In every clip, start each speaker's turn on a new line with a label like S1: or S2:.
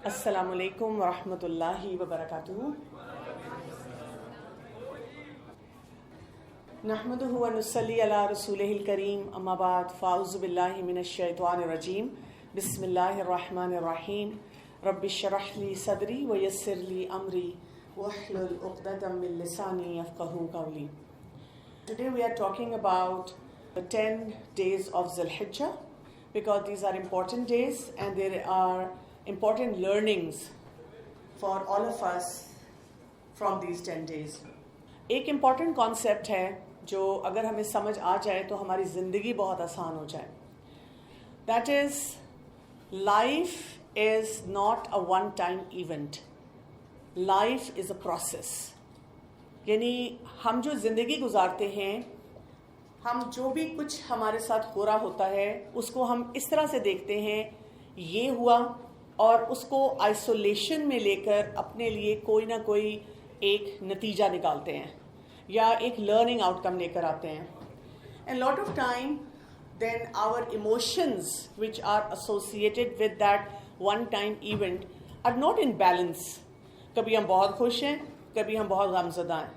S1: السلام علیکم ورحمۃ اللہ وبرکاتہ. نحمدہ ونصلی علی رسولہ الکریم، اما بعد، فاعوذ باللہ من الشیطان الرجیم. بسم اللہ الرحمن الرحیم. رب اشرح لی صدری ویسر لی امری واحلل عقدۃ من لسانی یفقہوا قولی. Today we are talking about the 10 days of Dhul Hijjah, because these are important days and there are important learnings for all of us from these 10 days. ایک important concept ہے جو اگر ہمیں سمجھ آ جائے تو ہماری زندگی بہت آسان ہو جائے. That is, life is not a one-time event. Life is a process. یعنی ہم جو زندگی گزارتے ہیں، ہم جو بھی کچھ ہمارے ساتھ ہو رہا ہوتا ہے اس کو ہم اس طرح سے دیکھتے ہیں یہ ہوا، اور اس کو آئسولیشن میں لے کر اپنے لیے کوئی نہ کوئی ایک نتیجہ نکالتے ہیں یا ایک لرننگ آؤٹ کم لے کر آتے ہیں. And lot of time then our emotions which are associated with that one time event are not in balance. کبھی ہم بہت خوش ہیں، کبھی ہم بہت غمزدہ ہیں،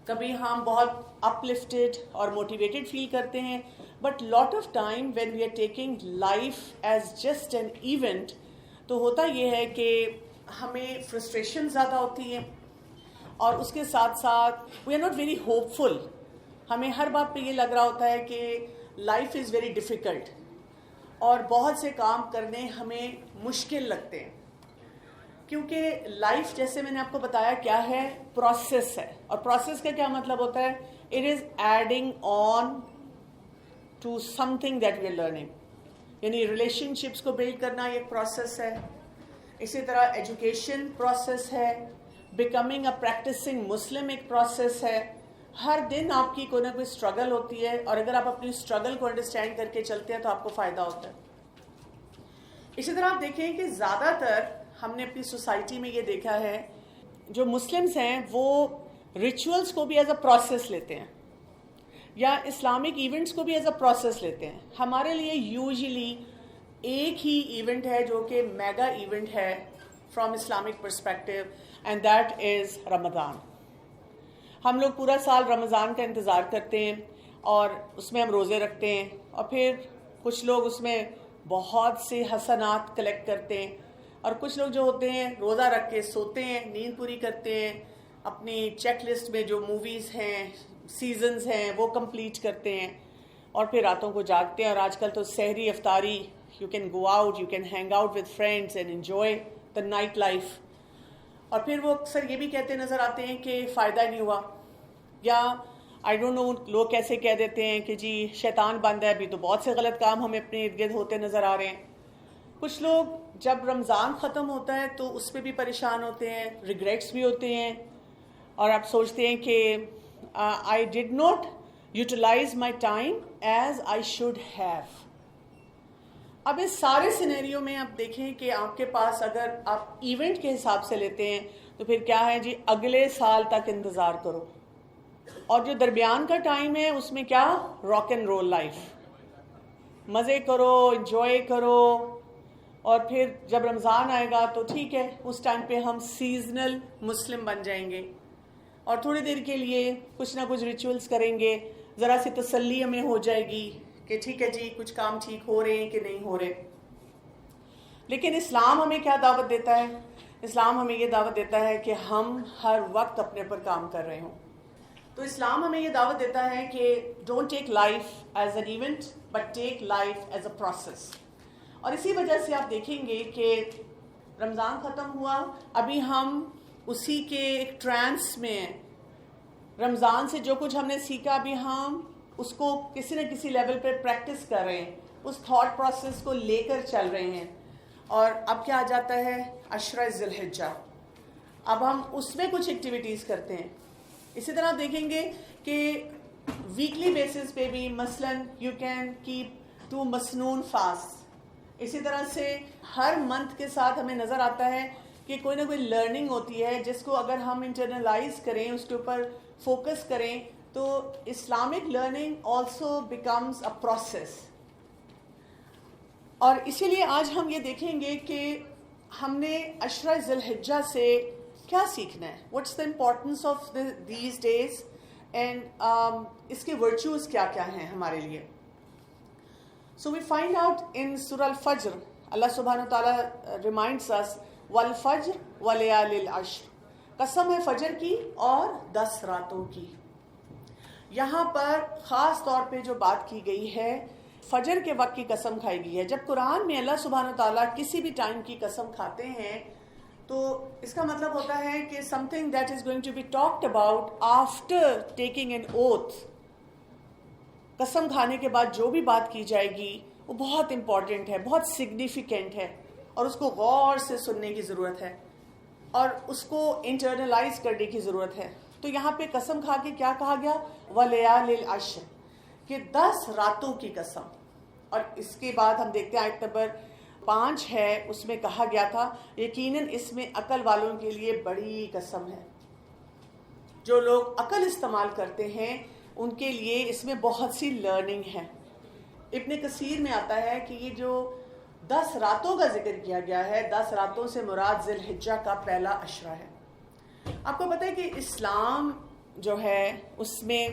S1: کبھی ہم بہت اپ لفٹڈ اور موٹیویٹڈ فیل کرتے ہیں. But lot of time when we are taking life as just an event, تو ہوتا یہ ہے کہ ہمیں فرسٹریشن زیادہ ہوتی ہے، اور اس کے ساتھ ساتھ we are not very hopeful. ہمیں ہر بات پہ یہ لگ رہا ہوتا ہے کہ لائف از ویری ڈیفیکلٹ، اور بہت سے کام کرنے ہمیں مشکل لگتے ہیں، کیونکہ لائف، جیسے میں نے آپ کو بتایا، کیا ہے؟ پروسیس ہے. اور پروسیس کا کیا مطلب ہوتا ہے؟ It is adding on to something that we are learning. یعنی ریلیشن شپس کو بلڈ کرنا ایک پروسیس ہے، اسی طرح ایجوکیشن پروسیس ہے، بیکمنگ اے پریکٹسنگ مسلم ایک پروسیس ہے. ہر دن آپ کی کوئی نہ کوئی اسٹرگل ہوتی ہے، اور اگر آپ اپنی اسٹرگل کو انڈرسٹینڈ کر کے چلتے ہیں تو آپ کو فائدہ ہوتا ہے. اسی طرح آپ دیکھیں کہ زیادہ تر ہم نے اپنی سوسائٹی میں یہ دیکھا ہے، جو مسلمس ہیں وہ ریچولس کو بھی ایز اے پروسیس لیتے ہیں، یا اسلامک ایونٹس کو بھی ایز اے پروسیس لیتے ہیں. ہمارے لیے یوزلی ایک ہی ایونٹ ہے جو کہ میگا ایونٹ ہے from Islamic perspective, and that is Ramzan. ہم لوگ پورا سال رمضان کا انتظار کرتے ہیں، اور اس میں ہم روزے رکھتے ہیں، اور پھر کچھ لوگ اس میں بہت سے حسنات کلیکٹ کرتے ہیں، اور کچھ لوگ جو ہوتے ہیں روزہ رکھ کے سوتے ہیں، نیند پوری کرتے ہیں، اپنی چیک لسٹ میں جو موویز ہیں، سیزنز ہیں، وہ کمپلیٹ کرتے ہیں، اور پھر راتوں کو جاگتے ہیں. اور آج کل تو سحری افطاری، you can go out, you can hang out with friends and enjoy the night life. اور پھر وہ اکثر یہ بھی کہتے نظر آتے ہیں کہ فائدہ نہیں ہوا، یا آئی ڈونٹ نو لوگ کیسے کہہ دیتے ہیں کہ جی شیطان بند ہے. ابھی تو بہت سے غلط کام ہمیں اپنے ارد گرد ہوتے نظر آ رہے ہیں. کچھ لوگ جب رمضان ختم ہوتا ہے تو اس پہ بھی پریشان ہوتے ہیں، ریگریٹس بھی ہوتے ہیں، اور آپ سوچتے ہیں کہ I did not utilize my time as I should have. اب اس سارے سینیریو میں آپ دیکھیں کہ آپ کے پاس، اگر آپ ایونٹ کے حساب سے لیتے ہیں تو پھر کیا ہے جی، اگلے سال تک انتظار کرو. اور جو درمیان کا ٹائم ہے اس میں کیا؟ راک اینڈ رول لائف، مزے کرو، انجوائے کرو. اور پھر جب رمضان آئے گا تو ٹھیک ہے، اس ٹائم پہ ہم سیزنل مسلم بن جائیں گے، اور تھوڑی دیر کے لیے کچھ نہ کچھ ریچولز کریں گے، ذرا سی تسلی ہمیں ہو جائے گی کہ ٹھیک ہے جی کچھ کام ٹھیک ہو رہے ہیں کہ نہیں ہو رہے. لیکن اسلام ہمیں کیا دعوت دیتا ہے؟ اسلام ہمیں یہ دعوت دیتا ہے کہ ہم ہر وقت اپنے پر کام کر رہے ہوں. تو اسلام ہمیں یہ دعوت دیتا ہے کہ don't take life as an event but take life as a process. اور اسی وجہ سے آپ دیکھیں گے کہ رمضان ختم ہوا، ابھی ہم اسی کے ایک ٹرانس میں ہیں. رمضان سے جو کچھ ہم نے سیکھا، ابھی ہم اس کو کسی نہ کسی لیول پہ پریکٹس کر رہے ہیں، اس تھاٹ پروسیس کو لے کر چل رہے ہیں. اور اب کیا آ جاتا ہے؟ عشرہ ذی الحجہ. اب ہم اس میں کچھ ایکٹیویٹیز کرتے ہیں. اسی طرح آپ دیکھیں گے کہ ویکلی بیسس پہ بھی مثلاً یو کین کیپ 2 مسنون فاسٹ. اسی طرح سے ہر منتھ کے ساتھ ہمیں نظر آتا ہے کہ کوئی نہ کوئی لرننگ ہوتی ہے جس کو اگر ہم انٹرنلائز کریں، اس کے اوپر فوکس کریں، تو Islamic learning also becomes a process. اور اسی لیے آج ہم یہ دیکھیں گے کہ ہم نے عشرہ ذی الحجہ سے کیا سیکھنا ہے؟ What's the importance of these days and اس کے ورچوز کیا کیا ہیں ہمارے لیے. سو وی فائنڈ آؤٹ ان سورہ الفجر اللہ سبحانہ تعالیٰ ریمائنڈس اس والفجر ولیال العشر، قسم ہے فجر کی اور 10 راتوں کی. یہاں پر خاص طور پہ جو بات کی گئی ہے فجر کے وقت کی قسم کھائی گئی ہے. جب قرآن میں اللہ سبحانہ تعالیٰ کسی بھی ٹائم کی قسم کھاتے ہیں تو اس کا مطلب ہوتا ہے کہ something that is going to be talked about after taking an oath. قسم کھانے کے بعد جو بھی بات کی جائے گی وہ بہت امپورٹنٹ ہے، بہت سگنیفیکنٹ ہے، اور اس کو غور سے سننے کی ضرورت ہے اور اس کو انٹرنلائز کرنے کی ضرورت ہے. تو یہاں پہ قسم کھا کے کیا کہا گیا؟ وَلَيَالِ الْعَشْرِ، کہ 10 راتوں کی قسم. اور اس کے بعد ہم دیکھتے ہیں آیت نمبر 5 ہے، اس میں کہا گیا تھا یقیناً اس میں عقل والوں کے لیے بڑی قسم ہے. جو لوگ عقل استعمال کرتے ہیں ان کے لیے اس میں بہت سی لرننگ ہے. ابن کثیر میں آتا ہے کہ یہ جو 10 راتوں کا ذکر کیا گیا ہے، 10 راتوں سے مراد ذی الحجہ کا پہلا عشرہ ہے. آپ کو پتہ ہے کہ اسلام جو ہے اس میں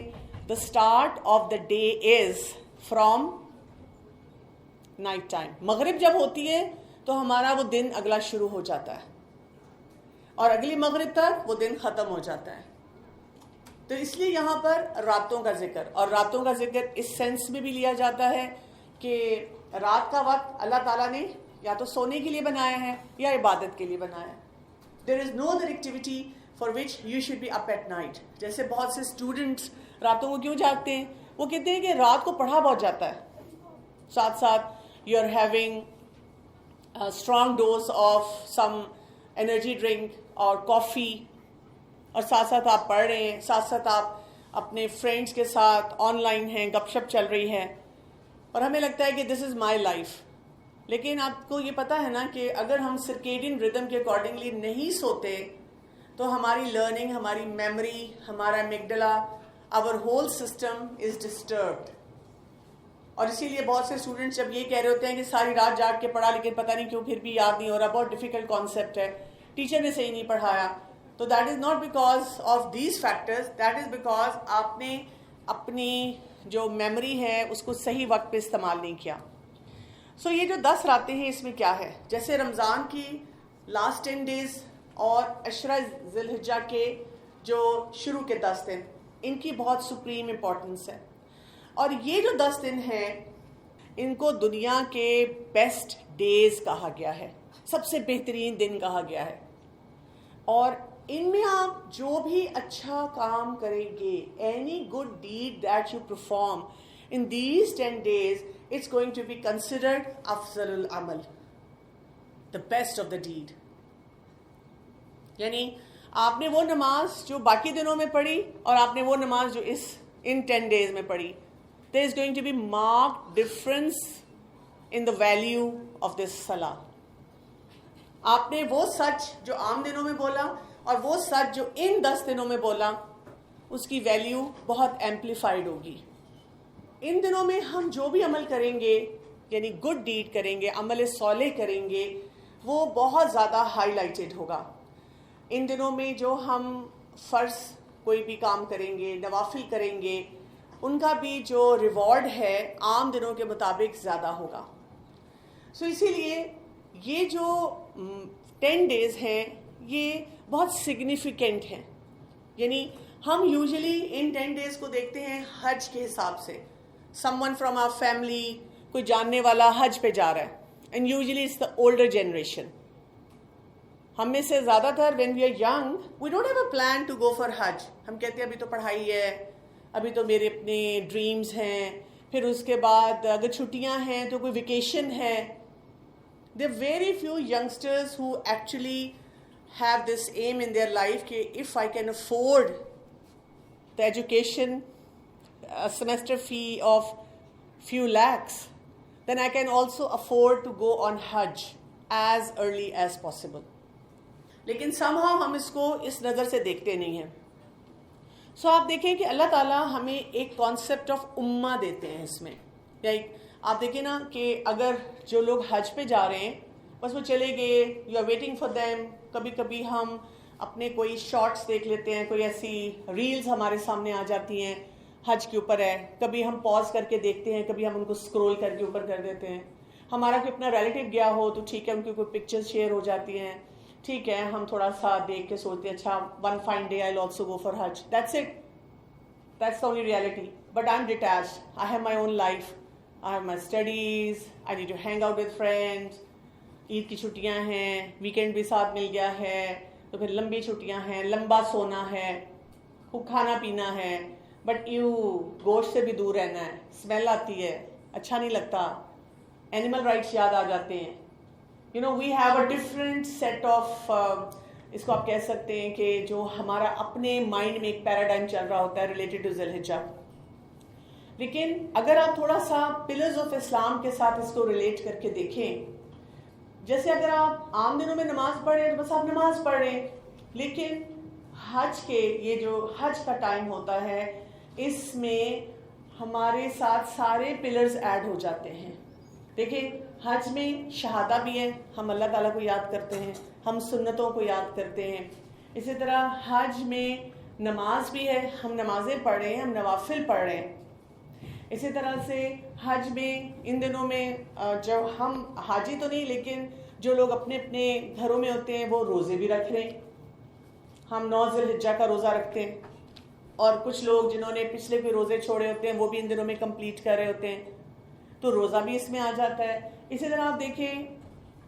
S1: the start of the day is from night time. مغرب جب ہوتی ہے تو ہمارا وہ دن اگلا شروع ہو جاتا ہے اور اگلی مغرب تک وہ دن ختم ہو جاتا ہے. تو اس لیے یہاں پر راتوں کا ذکر، اور راتوں کا ذکر اس سینس میں بھی لیا جاتا ہے کہ رات کا وقت اللہ تعالیٰ نے یا تو سونے کے لیے بنایا ہے یا عبادت کے لیے بنایا ہے. There is no other activity for which you should be up at night. جیسے بہت سے اسٹوڈنٹس راتوں کو کیوں جاگتے ہیں؟ وہ کہتے ہیں کہ رات کو پڑھا بہت جاتا ہے، ساتھ ساتھ you are having strong dose of some energy drink اور کافی، اور ساتھ ساتھ آپ پڑھ رہے ہیں، ساتھ ساتھ آپ اپنے فرینڈس کے ساتھ آن لائن ہیں، گپ شپ چل رہی ہے، اور ہمیں لگتا ہے کہ دس از مائی لائف. لیکن آپ کو یہ پتہ ہے نا کہ اگر ہم سرکیڈین ردم کے اکارڈنگلی نہیں سوتے تو ہماری لرننگ، ہماری میموری، ہمارا میگڈلا، our whole system is disturbed. اور اسی لیے بہت سے اسٹوڈنٹس جب یہ کہہ رہے ہوتے ہیں کہ ساری رات جاگ کے پڑھا لیکن پتہ نہیں کیوں پھر بھی یاد نہیں ہو رہا، بہت ڈیفیکلٹ کانسیپٹ ہے، ٹیچر نے صحیح نہیں پڑھایا، تو that is not because of these factors, that is because آپ نے اپنی جو میموری ہے اس کو صحیح وقت پہ استعمال نہیں کیا. سو یہ جو 10 راتیں ہیں اس میں کیا ہے؟ جیسے رمضان کی لاسٹ 10 ڈیز اور عشرہ ذی الحجہ کے جو شروع کے 10 دن، ان کی بہت سپریم امپورٹنس ہے. اور یہ جو 10 دن ہیں ان کو دنیا کے بیسٹ ڈیز کہا گیا ہے، سب سے بہترین دن کہا گیا ہے. اور ان میں آپ جو بھی اچھا کام کریں گے، any good dead that you perform in these 10 days, it's going to be considered افضل العمل، the best of the deed. یعنی آپ نے وہ نماز جو باقی دنوں میں پڑھی اور آپ نے وہ نماز جو ان 10 days میں پڑھی، there is going to be marked difference in the value of this salah. آپ نے وہ سچ جو عام دنوں میں بولا اور وہ سچ جو ان 10 دنوں میں بولا، اس کی ویلیو بہت ایمپلیفائڈ ہوگی. ان دنوں میں ہم جو بھی عمل کریں گے، یعنی گڈ ڈیڈ کریں گے، عمل صالح کریں گے، وہ بہت زیادہ ہائی لائٹڈ ہوگا. ان دنوں میں جو ہم فرض کوئی بھی کام کریں گے، نوافل کریں گے، ان کا بھی جو ریوارڈ ہے عام دنوں کے مطابق زیادہ ہوگا. سو اسی لیے یہ جو 10 days ہیں یہ بہت سگنیفیکنٹ ہیں. یعنی ہم یوزلی ان 10 days کو دیکھتے ہیں حج کے حساب سے. someone from our family، کوئی جاننے والا حج پہ جا رہا ہے، and usually it's the older generation. ہم میں سے زیادہ تر when we are young we don't have a plan to go for حج. ہم کہتے ہیں ابھی تو پڑھائی ہے، ابھی تو میرے اپنے ڈریمز ہیں، پھر اس کے بعد اگر چھٹیاں ہیں تو کوئی ویکیشن ہے. there are very few youngsters who actually have this aim in their life کہ if I can afford the education, a semester fee of few lakhs, then I can also afford to go on Hajj as early as possible. لیکن somehow ہم اس کو اس نظر سے دیکھتے نہیں ہیں. سو آپ دیکھیں کہ اللہ تعالیٰ ہمیں ایک کانسیپٹ آف امہ دیتے ہیں اس میں. آپ دیکھیں نا کہ اگر جو لوگ حج پہ جا رہے ہیں بس وہ چلے گئے, you are waiting for them. کبھی کبھی ہم اپنے کوئی شارٹس دیکھ لیتے ہیں, کوئی ایسی ریلز ہمارے سامنے آ جاتی ہیں, حج کے اوپر ہے, کبھی ہم پاز کر کے دیکھتے ہیں, کبھی ہم ان کو اسکرول کر کے اوپر کر دیتے ہیں. ہمارا کوئی اپنا ریلیٹیو گیا ہو تو ٹھیک ہے, ان کی کوئی پکچر شیئر ہو جاتی ہیں, ٹھیک ہے, ہم تھوڑا سا دیکھ کے سوچتے ہیں اچھا one fine day I will also go for Hajj. That's it, that's the only reality. But I am detached, I have my own life, I have my studies, I need to hang out with friends. Eid کی چھٹیاں ہیں, weekend بھی ساتھ مل گیا ہے, تو پھر لمبی چھٹیاں ہیں, لمبا سونا ہے, خوب کھانا پینا ہے, بٹ یو گوشت سے بھی دور رہنا ہے, اسمیل آتی ہے, اچھا نہیں لگتا, اینیمل رائٹس یاد آ جاتے ہیں. You know we have a different set of, اس کو آپ کہہ سکتے ہیں کہ جو ہمارا اپنے مائنڈ میں ایک پیراڈائم چل رہا ہوتا ہے ریلیٹڈ ٹو ذی الحجہ. لیکن اگر آپ تھوڑا سا پلرز آف اسلام کے ساتھ اس کو ریلیٹ کر کے دیکھیں, جیسے اگر آپ عام دنوں میں نماز پڑھ رہے ہیں تو بس آپ نماز پڑھ رہے ہیں, لیکن حج کے یہ جو حج کا ٹائم ہوتا ہے اس میں ہمارے ساتھ سارے پلرز ایڈ ہو جاتے ہیں. دیکھیں حج میں شہادہ بھی ہے, ہم اللہ تعالیٰ کو یاد کرتے ہیں, ہم سنتوں کو یاد کرتے ہیں. اسی طرح حج میں نماز بھی ہے, ہم نمازیں پڑھ رہے ہیں, ہم نوافل پڑھ رہے ہیں. اسی طرح سے حج میں ان دنوں میں جب ہم حاجی تو نہیں لیکن جو لوگ اپنے اپنے گھروں میں ہوتے ہیں وہ روزے بھی رکھ رہے ہیں. ہم 9 ذی الحجہ کا روزہ رکھتے ہیں, اور کچھ لوگ جنہوں نے پچھلے بھی روزے چھوڑے ہوتے ہیں وہ بھی ان دنوں میں کمپلیٹ کر رہے ہوتے ہیں, تو روزہ بھی اس میں آ جاتا ہے. اسی طرح آپ دیکھیں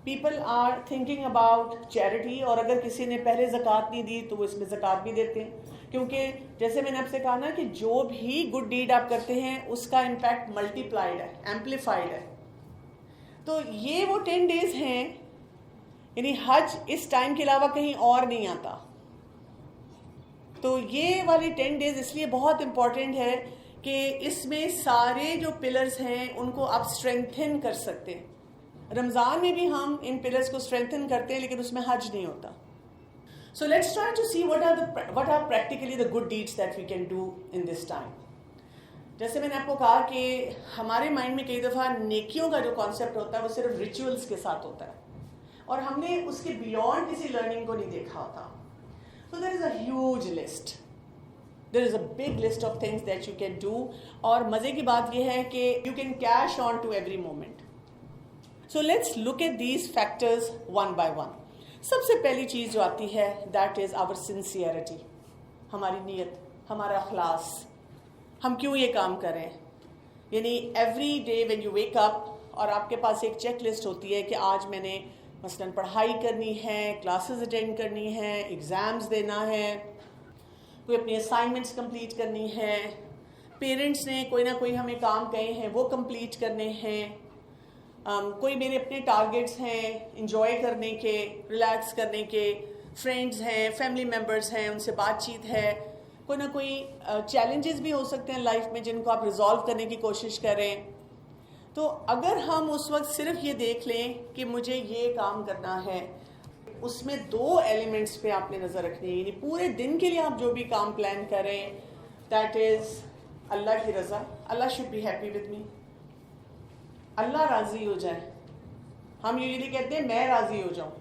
S1: people are thinking about charity, اور اگر کسی نے پہلے زکوٰۃ نہیں دی تو وہ اس میں زکوٰۃ بھی دیتے ہیں, کیونکہ جیسے میں نے آپ سے کہا نا کہ جو بھی گڈ ڈیڈ آپ کرتے ہیں اس کا امپیکٹ ملٹی پلائڈ ہے, ایمپلیفائڈ ہے. تو یہ وہ 10 days ہیں, یعنی حج اس ٹائم کے علاوہ کہیں اور نہیں آتا. تو یہ والی 10 days اس لیے بہت امپورٹنٹ ہے کہ اس میں سارے جو پلرز ہیں ان کو آپ اسٹرینتھن کر سکتے ہیں. رمضان میں بھی ہم ان پلرز کو اسٹرینتھن کرتے ہیں لیکن اس میں حج نہیں ہوتا. So let's try to see what are practically the good deeds that we can do in this time. جیسے میں نے آپ کو کہا کہ ہمارے مائنڈ میں کئی دفعہ نیکیوں کا جو کانسیپٹ ہوتا ہے وہ صرف ریچولز کے ساتھ ہوتا ہے, اور ہم نے اس کے بیونڈ کسی لرننگ کو نہیں دیکھا ہوتا. So there is a huge list. There is a big list of things that you can do, اور مزے کی بات یہ ہے کہ you can cash on to every moment. So let's look at these factors one by one. سب سے پہلی چیز جو آتی ہے that is our sincerity, ہماری نیت, ہمارا اخلاص, ہم کیوں یہ کام کریں. یعنی every day when you wake up اور آپ کے پاس ایک چیک لسٹ ہوتی ہے کہ آج میں نے مثلاً پڑھائی کرنی ہے, کلاسز اٹینڈ کرنی ہے, ایگزامز دینا ہے, کوئی اپنی اسائنمنٹس کمپلیٹ کرنی ہے, پیرنٹس نے کوئی نہ کوئی ہمیں کام کہے ہیں وہ کمپلیٹ کرنے ہیں, کوئی میرے اپنے ٹارگیٹس ہیں انجوائے کرنے کے, ریلیکس کرنے کے, فرینڈز ہیں, فیملی ممبرز ہیں, ان سے بات چیت ہے, کوئی نہ کوئی چیلنجز بھی ہو سکتے ہیں لائف میں جن کو آپ ریزالو کرنے کی کوشش کریں. تو اگر ہم اس وقت صرف یہ دیکھ لیں کہ مجھے یہ کام کرنا ہے, اس میں 2 ایلیمنٹس پہ آپ نے نظر رکھنی ہے. یعنی پورے دن کے لیے آپ جو بھی کام پلان کریں دیٹ از اللہ کی رضا, Allah should be happy with me, Allah راضی ہو جائے. ہم یوزلی کہتے ہیں میں راضی ہو جاؤں.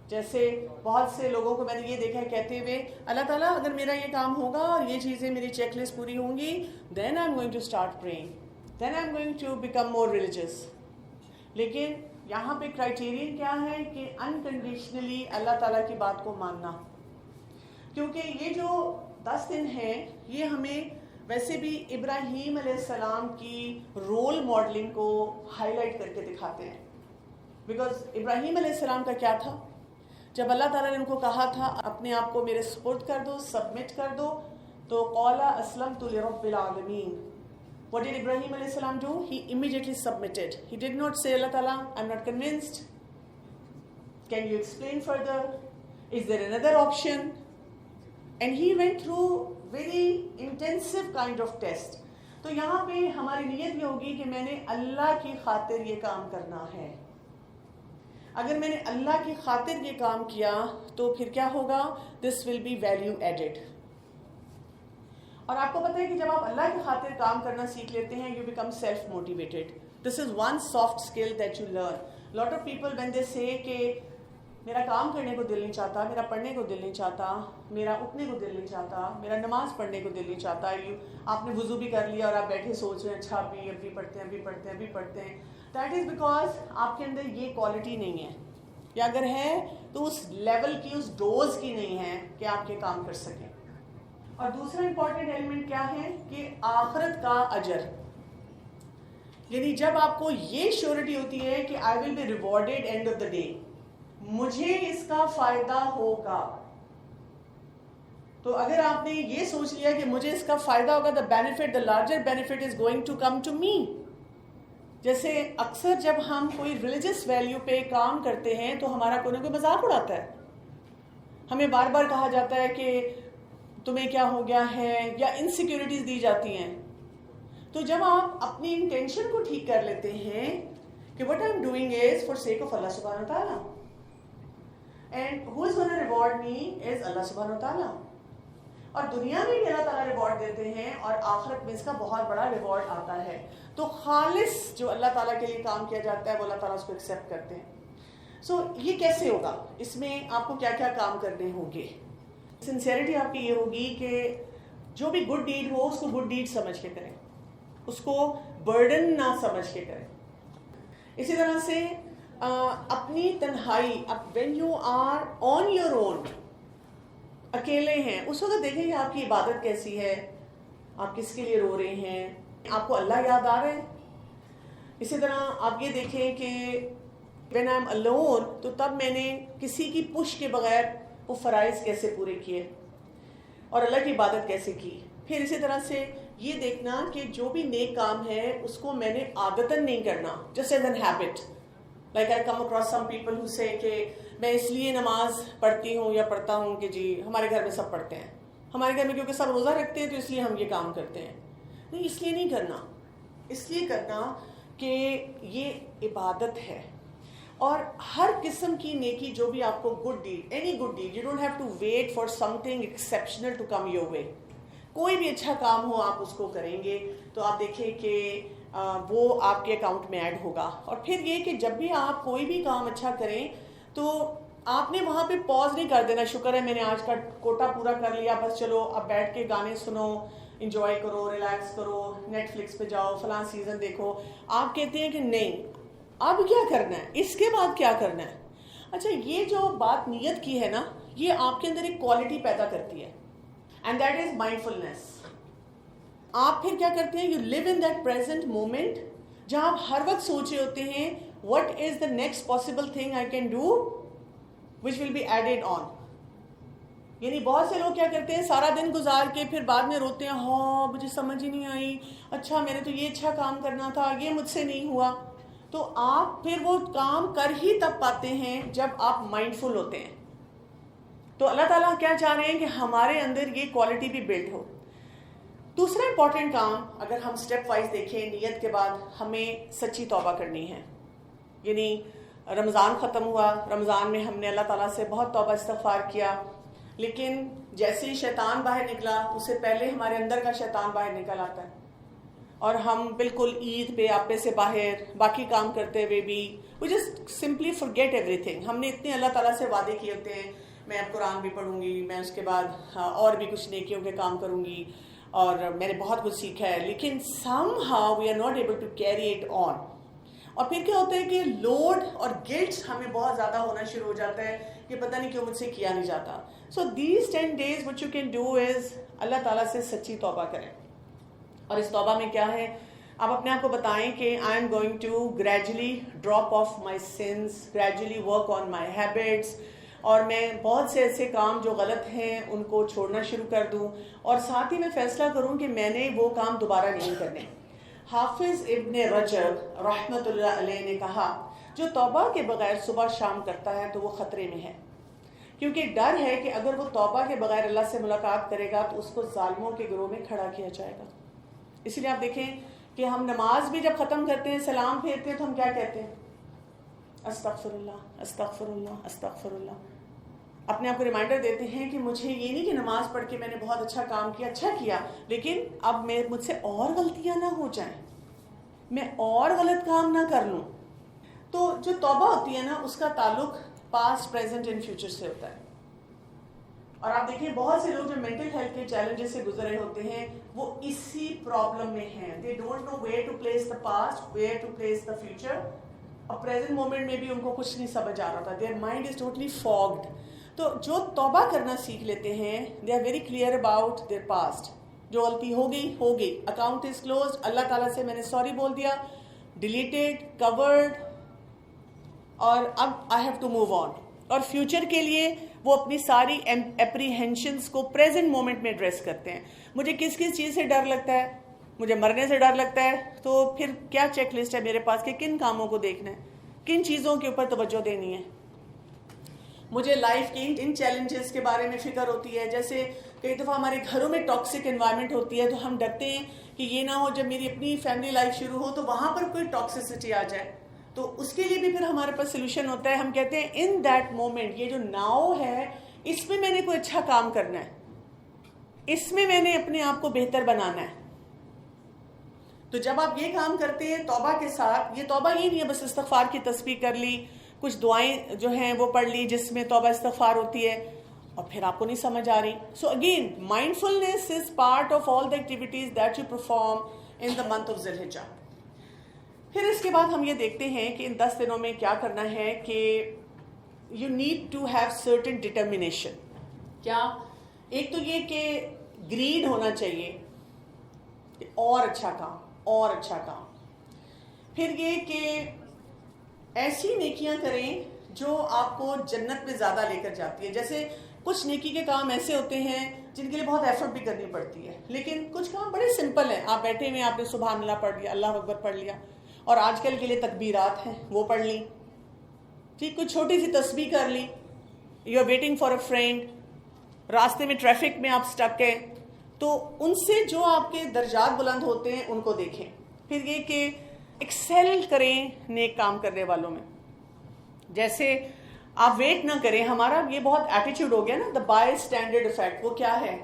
S1: جیسے بہت سے لوگوں کو میں نے یہ دیکھا ہے کہتے ہوئے اللہ تعالیٰ اگر میرا یہ کام ہوگا اور یہ چیزیں میری چیک لسٹ پوری ہوں گی then I am going to start praying, then I am going to become more religious. لیکن یہاں پہ کرائٹیرین کیا ہے کہ انکنڈیشنلی اللہ تعالیٰ کی بات کو ماننا, کیونکہ یہ جو 10 دن ہیں یہ ہمیں ویسے بھی ابراہیم علیہ السلام کی رول ماڈلنگ کو ہائی لائٹ کر کے دکھاتے ہیں. بیکاز ابراہیم علیہ السلام کا کیا تھا, جب اللہ تعالیٰ نے ان کو کہا تھا اپنے آپ کو میرے سپرد کر دو, سبمٹ کر دو, تو قال اسلمت لرب العالمین. What did Ibrahim alayhi salam do? He immediately submitted. He did not say, Allah Ta'ala, I'm not convinced. Can you explain further? Is there another option? And he went through very intensive kind of test. تو یہاں پہ ہماری نیت یہ ہوگی کہ میں نے اللہ کی خاطر یہ کام کرنا ہے. اگر میں نے اللہ کی خاطر یہ کام کیا تو پھر کیا ہوگا, this will be value added. اور آپ کو پتہ ہے کہ جب آپ اللہ کی خاطر کام کرنا سیکھ لیتے ہیں you become self motivated. This is one soft skill that you learn. Lot of people when they say کہ میرا کام کرنے کو دل نہیں چاہتا, میرا پڑھنے کو دل نہیں چاہتا, میرا اٹھنے کو دل نہیں چاہتا, میرا نماز پڑھنے کو دل نہیں چاہتا, آپ نے وضو بھی کر لیا اور آپ بیٹھے سوچ رہے ہیں اچھا ابھی پڑھتے ہیں, دیٹ از بیکاز آپ کے اندر یہ کوالٹی نہیں ہے, یا اگر ہے تو اس لیول کی, اس ڈوز کی نہیں ہے کہ آپ یہ کام کر سکیں. اور دوسرا امپورٹنٹ ایلیمنٹ کیا ہے کہ آخرت کا اجر, یعنی جب آپ کو یہ شیورٹی ہوتی ہے کہ I will be rewarded end of the day, مجھے اس کا فائدہ ہوگا. تو اگر آپ نے یہ سوچ لیا کہ مجھے اس کا فائدہ ہوگا, the benefit, the larger benefit is going to come to me. جیسے اکثر جب ہم کوئی ریلیجس ویلیو پہ کام کرتے ہیں تو ہمارا کوئی نہ کوئی مذاق اڑاتا ہے, ہمیں بار بار کہا جاتا ہے کہ تمہیں کیا ہو گیا ہے, یا انسیکیورٹیز دی جاتی ہیں. تو جب آپ اپنی انٹینشن کو ٹھیک کر لیتے ہیں کہ what I'm doing is for sake of Allah subhanahu wa ta'ala, and who is going to reward me is Allah subhanahu wa ta'ala. اور دنیا میں بھی اللہ تعالیٰ ریوارڈ دیتے ہیں اور آخرت میں اس کا بہت بڑا ریوارڈ آتا ہے. تو خالص جو اللہ تعالیٰ کے لیے کام کیا جاتا ہے وہ اللہ تعالیٰ اس کو ایکسیپٹ کرتے ہیں. سو یہ کیسے ہوگا, اس میں آپ کو کیا کیا کام کرنے ہوں گے. سنسیئرٹی آپ کی یہ ہوگی کہ جو بھی گڈ ڈیڈ ہو اس کو گڈ ڈیڈ سمجھ کے کریں, اس کو برڈن نہ سمجھ کے کریں. اسی طرح سے اپنی تنہائی, when you are on your own, اکیلے ہیں, اس وقت دیکھیں کہ آپ کی عبادت کیسی ہے, آپ کس کے لیے رو رہے ہیں, آپ کو اللہ یاد آ رہا ہے. اسی طرح آپ یہ دیکھیں کہ when I'm alone, تو تب میں نے کسی کی پش کے بغیر وہ فرائض کیسے پورے کیے اور اللہ کی عبادت کیسے کی. پھر اسی طرح سے یہ دیکھنا کہ جو بھی نیک کام ہے اس کو میں نے عادتاً نہیں کرنا, just as an habit. Like I come across some people who say کہ میں اس لیے نماز پڑھتی ہوں یا پڑھتا ہوں کہ جی ہمارے گھر میں سب پڑھتے ہیں, ہمارے گھر میں کیونکہ سب روزہ رکھتے ہیں تو اس لیے ہم یہ کام کرتے ہیں. نہیں, اس لیے نہیں کرنا, اس لیے کرنا کہ یہ عبادت ہے. اور ہر قسم کی نیکی جو بھی آپ کو good deed, any good deed, you don't have to wait for something exceptional to come your way. کوئی بھی اچھا کام ہو آپ اس کو کریں گے تو آپ دیکھیں کہ وہ آپ کے اکاؤنٹ میں ایڈ ہوگا. اور پھر یہ کہ جب بھی آپ کوئی بھی کام اچھا کریں تو آپ نے وہاں پہ پاز نہیں کر دینا, شکر ہے میں نے آج کا کوٹا پورا کر لیا, بس چلو اب بیٹھ کے گانے سنو, انجوائے کرو, ریلیکس کرو, نیٹ فلکس پہ جاؤ, فلاں سیزن دیکھو. آپ کہتے ہیں کہ نہیں, اب کیا کرنا ہے, اس کے بعد کیا کرنا ہے. اچھا, یہ جو بات نیت کی ہے نا, یہ آپ کے اندر ایک کوالٹی پیدا کرتی ہے, اینڈ دیٹ از مائنڈفلنس. آپ پھر کیا کرتے ہیں, you live in that present moment, جہاں آپ ہر وقت سوچ رہے ہوتے ہیں what is the next possible thing I can do which will be added on. یعنی بہت سے لوگ کیا کرتے ہیں, سارا دن گزار کے پھر بعد میں روتے ہیں, ہاں مجھے سمجھ ہی نہیں آئی, اچھا میں نے تو یہ اچھا کام کرنا تھا, یہ مجھ سے نہیں ہوا. تو آپ پھر وہ کام کر ہی تب پاتے ہیں جب آپ مائنڈفل ہوتے ہیں. تو اللہ تعالیٰ کیا چاہ رہے ہیں کہ ہمارے اندر یہ کوالٹی بھی بلڈ ہو. دوسرا امپورٹنٹ کام اگر ہم اسٹیپ وائز دیکھیں, نیت کے بعد ہمیں سچی توبہ کرنی ہے. یعنی رمضان ختم ہوا, رمضان میں ہم نے اللہ تعالیٰ سے بہت توبہ استغفار کیا, لیکن جیسے ہی شیطان باہر نکلا اس سے پہلے ہمارے اندر کا شیطان باہر نکل آتا ہے, اور ہم بالکل عید پہ آپے سے باہر باقی کام کرتے ہوئے بھی we just simply forget everything. ہم نے اتنے اللہ تعالیٰ سے وعدے کیے ہوتے ہیں, میں اب قرآن بھی پڑھوں گی, میں اس کے بعد اور بھی کچھ نیکیوں کے کام کروں گی, اور میں نے بہت کچھ سیکھا ہے, لیکن somehow we are not able to carry it on. اور پھر کیا ہوتا ہے کہ لوڈ اور گلٹ ہمیں بہت زیادہ ہونا شروع ہو جاتا ہے کہ پتہ نہیں کیوں مجھ سے کیا نہیں جاتا. So these 10 days what you can do is اللہ تعالیٰ سے سچی توبہ کریں. اور اس توبہ میں کیا ہے, آپ اپنے آپ کو بتائیں کہ I am going to gradually drop off my sins, gradually work on my habits, اور میں بہت سے ایسے کام جو غلط ہیں ان کو چھوڑنا شروع کر دوں, اور ساتھ ہی میں فیصلہ کروں کہ میں نے وہ کام دوبارہ نہیں کرنے. حافظ ابن رجب رحمت اللہ علیہ نے کہا, جو توبہ کے بغیر صبح شام کرتا ہے تو وہ خطرے میں ہے, کیونکہ ڈر ہے کہ اگر وہ توبہ کے بغیر اللہ سے ملاقات کرے گا تو اس کو ظالموں کے گروہ میں کھڑا کیا جائے گا. اسی لیے آپ دیکھیں کہ ہم نماز بھی جب ختم کرتے ہیں, سلام پھیرتے ہیں, تو ہم کیا کہتے ہیں, استغفر اللہ استغفر اللہ استغفر اللہ. اپنے آپ کو ریمائنڈر دیتے ہیں کہ مجھے یہ نہیں کہ نماز پڑھ کے میں نے بہت اچھا کام کیا, اچھا کیا, لیکن اب مجھ سے اور غلطیاں نہ ہو جائیں, میں اور غلط کام نہ کر لوں. تو جو توبہ ہوتی ہے نا اس کا تعلق پاسٹ پریزنٹ اینڈ فیوچر سے ہوتا ہے. اور آپ دیکھیں بہت سے لوگ جو مینٹل ہیلتھ کے چیلنجز سے گزر رہے ہوتے ہیں وہ اسی پرابلم میں ہیں. They don't know where to place the past, where to place the future. اور پریزنٹ مومنٹ میں بھی ان کو کچھ نہیں سمجھ آ رہا تھا. Their mind is totally fogged. تو جو توبہ کرنا سیکھ لیتے ہیں they are very clear about their past. جو غلطی ہو گئی, اکاؤنٹ از کلوزڈ, اللہ تعالیٰ سے میں نے سوری بول دیا, ڈیلیٹڈ, کورڈ, اور اب I have to move on. اور فیوچر کے لیے وہ اپنی ساری اپریہینشنس کو پریزنٹ مومنٹ میں ایڈریس کرتے ہیں. مجھے کس کس چیز سے ڈر لگتا ہے, مجھے مرنے سے ڈر لگتا ہے, تو پھر کیا چیک لسٹ ہے میرے پاس کہ کن کاموں کو دیکھنا ہے, کن چیزوں کے اوپر توجہ دینی ہے. مجھے لائف کے ان چیلنجز کے بارے میں فکر ہوتی ہے. جیسے کئی دفعہ ہمارے گھروں میں ٹاکسک انوائرمنٹ ہوتی ہے تو ہم ڈرتے ہیں کہ یہ نہ ہو جب میری اپنی فیملی لائف شروع ہو تو وہاں پر کوئی ٹاکسسٹی آ جائے. تو اس کے لیے بھی پھر ہمارے پاس سولوشن ہوتا ہے. ہم کہتے ہیں ان دیٹ مومنٹ, یہ جو ناؤ ہے اس میں میں نے کوئی اچھا کام کرنا ہے, اس میں میں نے اپنے آپ کو بہتر بنانا ہے. تو جب آپ یہ کام کرتے ہیں توبہ کے ساتھ, یہ توبہ یہ نہیں ہے بس استغفار کی تسبیح کر لی, کچھ دعائیں جو ہیں وہ پڑھ لی جس میں توبہ استغفار ہوتی ہے, اور پھر آپ کو نہیں سمجھ آ رہی. So again mindfulness is part of all the activities that you perform in the month of Zil Hijjah. پھر اس کے بعد ہم یہ دیکھتے ہیں کہ ان 10 دنوں میں کیا کرنا ہے کہ you need to have certain determination. کیا؟ ایک تو یہ کہ گریڈ ہونا چاہیے کہ اور اچھا کام, اور اچھا کام. پھر یہ کہ ایسی نیکیاں کریں جو آپ کو جنت میں زیادہ لے کر جاتی ہے. جیسے کچھ نیکی کے کام ایسے ہوتے ہیں جن کے لیے بہت ایفرٹ بھی کرنی پڑتی ہے, لیکن کچھ کام بڑے سمپل ہیں. آپ بیٹھے ہوئے آپ نے سبحان اللہ پڑھ لیا, اللہ اکبر پڑھ لیا, اور آج کل کے لیے تکبیرات ہیں وہ پڑھ لی, ٹھیک, کوئی چھوٹی سی تسبیح کر لی. You are waiting for a friend, راستے میں ٹریفک میں آپ سٹک ہیں, تو ان سے جو آپ کے درجات بلند ہوتے ہیں ان کو دیکھیں. پھر یہ کہ ایکسیل کریں نیک کام کرنے والوں میں. جیسے آپ ویٹ نہ کریں, ہمارا یہ بہت ایٹیٹیوڈ ہو گیا نا, دا بائی اسٹینڈرڈ افیکٹ. وہ کیا ہے؟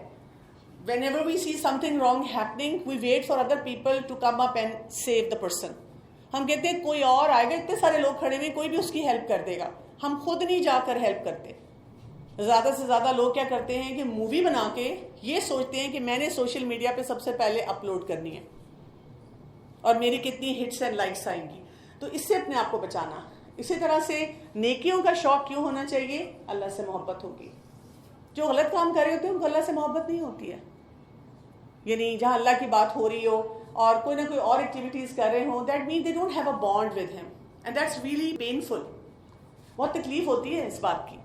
S1: whenever we see something wrong happening we wait for other people to come up and save the person. ہم کہتے ہیں کوئی اور آئے گا, اتنے سارے لوگ کھڑے ہوئے, کوئی بھی اس کی ہیلپ کر دے گا. ہم خود نہیں جا کر ہیلپ کرتے. زیادہ سے زیادہ لوگ کیا کرتے ہیں کہ مووی بنا کے یہ سوچتے ہیں کہ میں نے سوشل میڈیا پہ سب سے پہلے اپلوڈ کرنی ہے اور میری کتنی ہٹس اینڈ لائکس آئیں گی. تو اس سے اپنے آپ کو بچانا. اسی طرح سے نیکیوں کا شوق کیوں ہونا چاہیے؟ اللہ سے محبت ہوگی. جو غلط کام کر رہے ہوتے ہیں ان کو اللہ سے محبت نہیں ہوتی ہے. یعنی جہاں اللہ کی بات ہو رہی ہو اور کوئی نہ کوئی اور ایکٹیویٹیز کر رہے ہوں, that mean they don't have a bond with him, and that's really painful. بہت تکلیف ہوتی ہے اس بات کی.